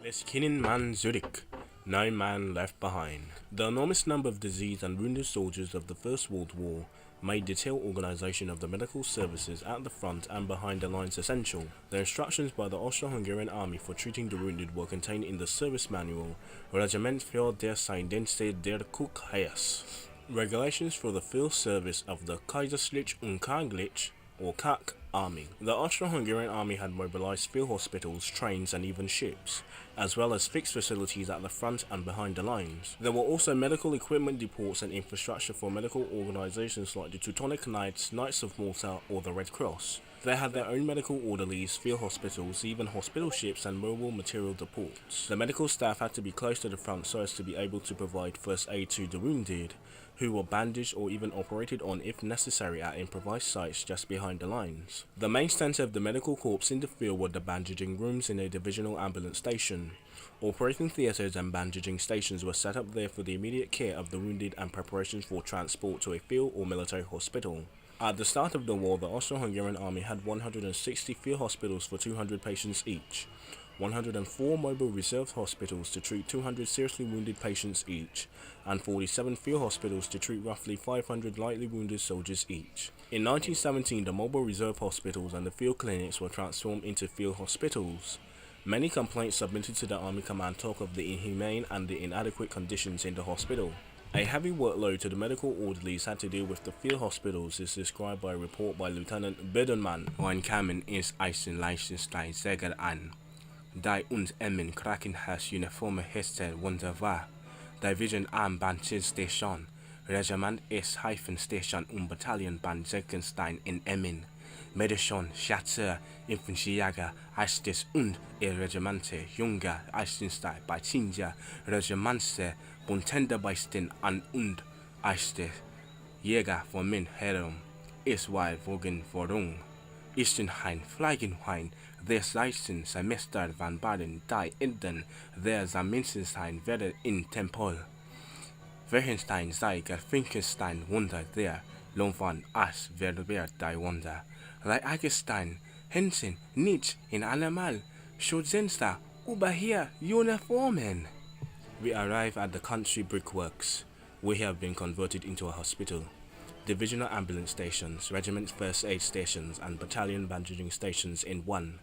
Les man Zurich, no man left behind. The enormous number of diseased and wounded soldiers of the First World War made detailed organisation of the medical services at the front and behind the lines essential. The instructions by the Austro-Hungarian army for treating the wounded were contained in the service manual Regiment für des Dienste der Kuchheers. Regulations for the field service of the Kaiserlich und Kaiserlich or KAK army. The Austro-Hungarian army had mobilized field hospitals, trains and even ships, as well as fixed facilities at the front and behind the lines. There were also medical equipment depots and infrastructure for medical organizations like the Teutonic Knights, Knights of Malta or the Red Cross. They had their own medical orderlies, field hospitals, even hospital ships and mobile material depots. The medical staff had to be close to the front so as to be able to provide first aid to the wounded, who were bandaged or even operated on if necessary at improvised sites just behind the lines. The main centre of the medical corps in the field were the bandaging rooms in a divisional ambulance station. Operating theatres and bandaging stations were set up there for the immediate care of the wounded and preparations for transport to a field or military hospital. At the start of the war, the Austro-Hungarian army had 160 field hospitals for 200 patients each, 104 mobile reserve hospitals to treat 200 seriously wounded patients each, and 47 field hospitals to treat roughly 500 lightly wounded soldiers each. In 1917, the mobile reserve hospitals and the field clinics were transformed into field hospitals. Many complaints submitted to the Army Command talk of the inhumane and the inadequate conditions in the hospital. A heavy workload to the medical orderlies had to deal with the field hospitals is described by a report by Lieutenant Bidenman. Ein Kamen ist ein Leichenstein Säger an. Die uns Emmen Krakenhaus Uniforme Hester wunderbar. Division Armband Station. Regiment ist Hyphen Station Battalion Band Sägenstein in Emmen. Medicine Schatzer Infanteriejäger Eistes und Regimente Junger Eisenstein bei Tinja Regimente Buntenderbeisten an und Eiste Jäger von min herum Israel wogen vorung Istenhain Fliegenhain des letzten Semester van Baden die Enden der Samensenstein werden in Tempel Wehenstein Seiger Finkenstein Wunder der Lohn von As werden die Wunder Leigestein, Hensen, nichts in allemal, Schutzenster, über hier Uniformen. We arrive at the country brickworks. We have been converted into a hospital. Divisional ambulance stations, regiment first aid stations and battalion bandaging stations in one.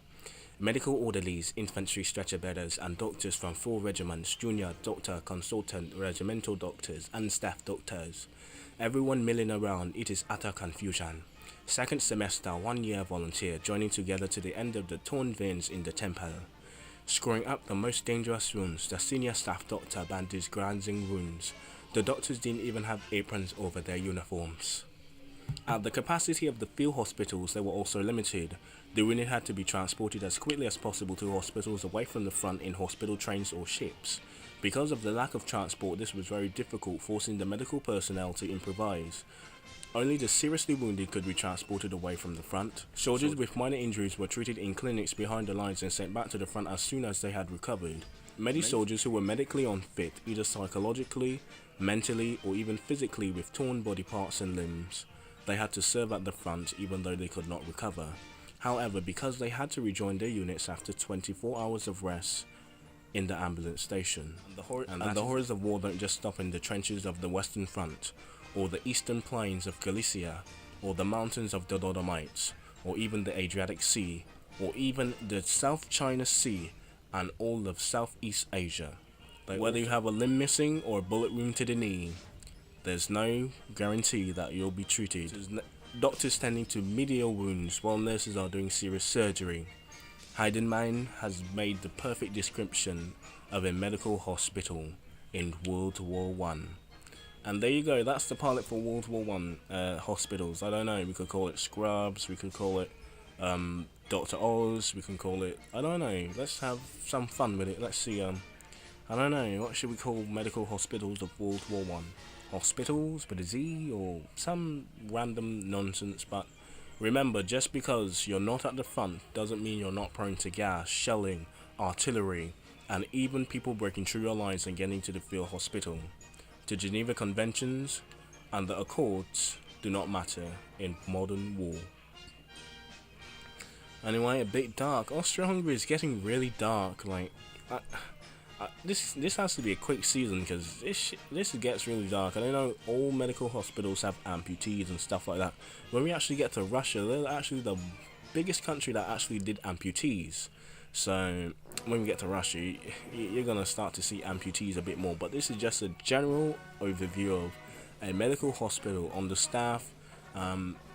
Medical orderlies, infantry stretcher bearers and doctors from 4 regiments, junior, doctor, consultant, regimental doctors and staff doctors. Everyone milling around, it is utter confusion. Second semester, 1 year volunteer, joining together to the end of the torn veins in the temple. Scoring up the most dangerous wounds, the senior staff doctor bandaged grazing wounds. The doctors didn't even have aprons over their uniforms. At the capacity of the field hospitals, they were also limited. The wounded had to be transported as quickly as possible to hospitals away from the front in hospital trains or ships. Because of the lack of transport, this was very difficult, forcing the medical personnel to improvise. Only the seriously wounded could be transported away from the front. Soldiers with minor injuries were treated in clinics behind the lines and sent back to the front as soon as they had recovered. Many soldiers who were medically unfit, either psychologically, mentally, or even physically with torn body parts and limbs, they had to serve at the front even though they could not recover. However, because they had to rejoin their units after 24 hours of rest in the ambulance station, and the horrors of war don't just stop in the trenches of the Western Front, or the eastern plains of Galicia, or the mountains of the Dolomites, or even the Adriatic Sea, or even the South China Sea, and all of Southeast Asia. Whether you have a limb missing or a bullet wound to the knee, there's no guarantee that you'll be treated. Doctors tending to medial wounds while nurses are doing serious surgery. Heidenmann has made the perfect description of a medical hospital in World War One. And there you go, that's the pilot for World War One hospitals. I don't know, we could call it Scrubs, we could call it Dr. Oz, we can call it, I don't know, let's have some fun with it. Let's see, I don't know, what should we call medical hospitals of World War One? Hospitals with a Z, or some random nonsense. But remember, just because you're not at the front doesn't mean you're not prone to gas, shelling, artillery, and even people breaking through your lines and getting to the field hospital. The Geneva Conventions and the Accords do not matter in modern war. Anyway, a bit dark. Austria Hungry is getting really dark. Like, This has to be a quick season because this gets really dark. And I know all medical hospitals have amputees and stuff like that. When we actually get to Russia, they're actually the biggest country that actually did amputees. So when we get to Russia, you're gonna start to see amputees a bit more. But this is just a general overview of a medical hospital on the staff.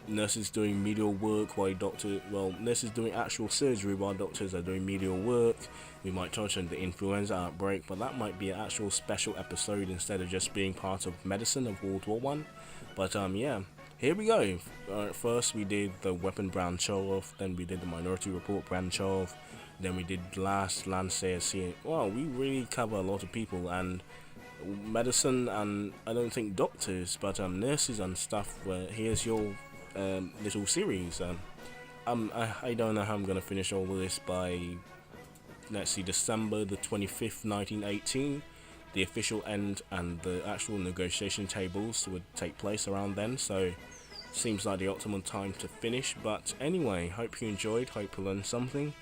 Nurses doing medial work while nurses doing actual surgery while doctors are doing medial work. We might touch on the influenza outbreak, but that might be an actual special episode instead of just being part of medicine of World War One. But yeah, here we go. First we did the weapon branch off, then we did the Minority Report branch off, then we did last Lancet. Well, we really cover a lot of people and medicine, and I don't think doctors, but nurses and stuff. Here's your little series. I don't know how I'm gonna finish all of this by, let's see, December the 25th, 1918. The official end and the actual negotiation tables would take place around then, so seems like the optimal time to finish. But anyway, hope you enjoyed, hope you learned something.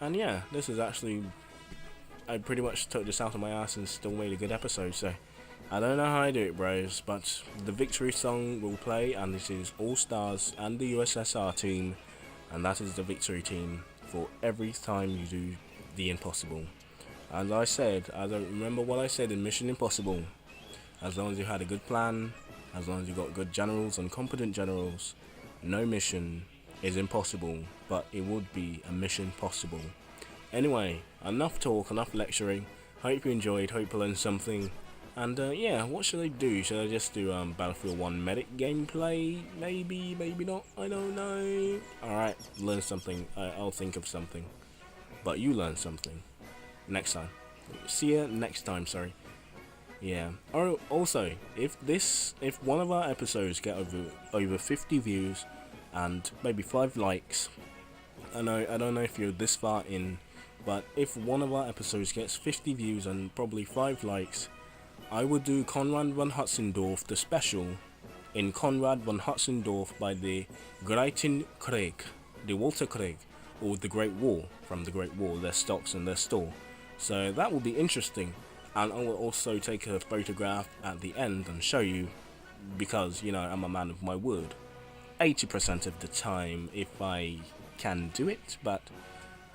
And yeah, this is actually, I pretty much took this out of my ass and still made a good episode, so I don't know how I do it, bros, but the victory song will play, and this is All Stars and the USSR team, and that is the victory team for every time you do the impossible. As I said, I don't remember what I said in Mission Impossible. As long as you had a good plan, as long as you got good generals and competent generals, no mission is impossible, but it would be a mission possible. Anyway, enough talk, enough lecturing. Hope you enjoyed, hope you learned something. And yeah, what should I do? Should I just do Battlefield 1 medic gameplay? Maybe, maybe not, I don't know. Alright, learn something. I'll think of something. But you learn something. Next time. See ya next time, sorry. Yeah. Oh, also, if one of our episodes get over 50 views and maybe 5 likes, I don't know if you're this far in, but if one of our episodes gets 50 views and probably 5 likes, I would do Konrad von Hutzendorf, the special, in Konrad von Hutzendorf by the Greiten Krieg, the Walter Krieg, or the Great War, from the Great War, their stocks and their store. So that will be interesting, and I will also take a photograph at the end and show you, because, you know, I'm a man of my word. 80% of the time, if I can do it, but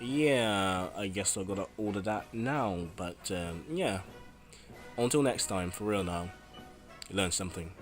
yeah, I guess I gotta order that now, but yeah. Until next time, for real now, learn something.